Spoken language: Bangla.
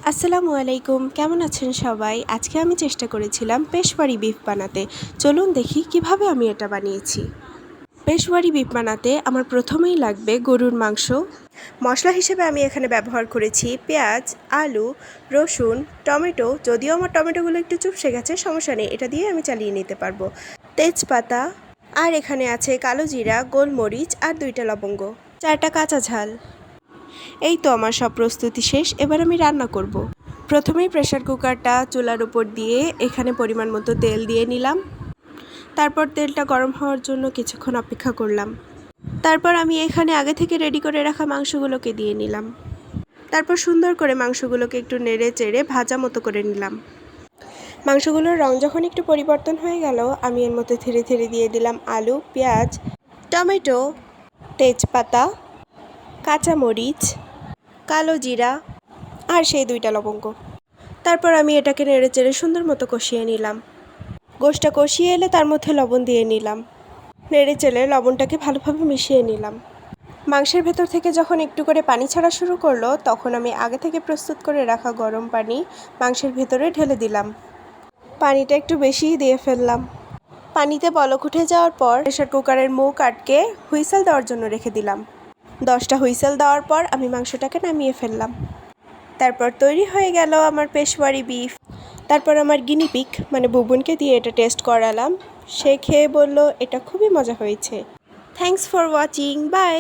আসসালামু আলাইকুম, কেমন আছেন সবাই? আজকে আমি চেষ্টা করেছিলাম পেশওয়ারি বিফ বানাতে। চলুন দেখি কিভাবে আমি এটা বানিয়েছি। পেশওয়ারি বিফ বানাতে আমার প্রথমেই লাগবে গরুর মাংস। মশলা হিসেবে আমি এখানে ব্যবহার করেছি পেঁয়াজ, আলু, রসুন, টমেটো। যদিও আমার টমেটোগুলো একটু চুপসে গেছে, সমস্যা নেই, এটা দিয়ে আমি চালিয়ে নিতে পারবো। তেজপাতা, আর এখানে আছে কালো জিরা, গোলমরিচ আর 2টা লবঙ্গ, 4টা কাঁচা ঝাল। এই তো আমার সব প্রস্তুতি শেষ। এবার আমি রান্না করব। প্রথমেই প্রেসার কুকারটা চুলার উপর দিয়ে এখানে পরিমাণ মতো তেল দিয়ে নিলাম। তারপর তেলটা গরম হওয়ার জন্য কিছুক্ষণ অপেক্ষা করলাম। তারপর আমি এখানে আগে থেকে রেডি করে রাখা মাংসগুলোকে দিয়ে নিলাম। তারপর সুন্দর করে মাংসগুলোকে একটু নেড়ে চেড়ে ভাজা মতো করে নিলাম। মাংসগুলোর রং যখন একটু পরিবর্তন হয়ে গেল, আমি এর মধ্যে ধীরে ধীরে দিয়ে দিলাম আলু, পেঁয়াজ, টমেটো, তেজপাতা, কাঁচামরিচ, কালো জিরা আর সেই 2টা লবঙ্গ। তারপর আমি এটাকে নেড়ে চেড়ে সুন্দর মতো কষিয়ে নিলাম। গোশটা কষিয়ে এলে তার মধ্যে লবণ দিয়ে নিলাম। নেড়ে চেড়ে লবণটাকে ভালোভাবে মিশিয়ে নিলাম। মাংসের ভেতর থেকে যখন একটু করে পানি ছাড়া শুরু করলো, তখন আমি আগে থেকে প্রস্তুত করে রাখা গরম পানি মাংসের ভেতরে ঢেলে দিলাম। পানিটা একটু বেশিই দিয়ে ফেললাম। পানিতে বলক উঠে যাওয়ার পর প্রেসার কুকারের মুখ আটকে হুইসেল দেওয়ার জন্য রেখে দিলাম। 10টা হুইসেল দেওয়ার পর আমি মাংসটাকে নামিয়ে ফেললাম। তারপর তৈরি হয়ে গেল আমার পেশওয়ারি বিফ। তারপর আমার গিনিপিগ মানে বুবুনকে দিয়ে এটা টেস্ট করালাম। সে খেয়ে বলল এটা খুবই মজা হয়েছে। Thanks for watching, by.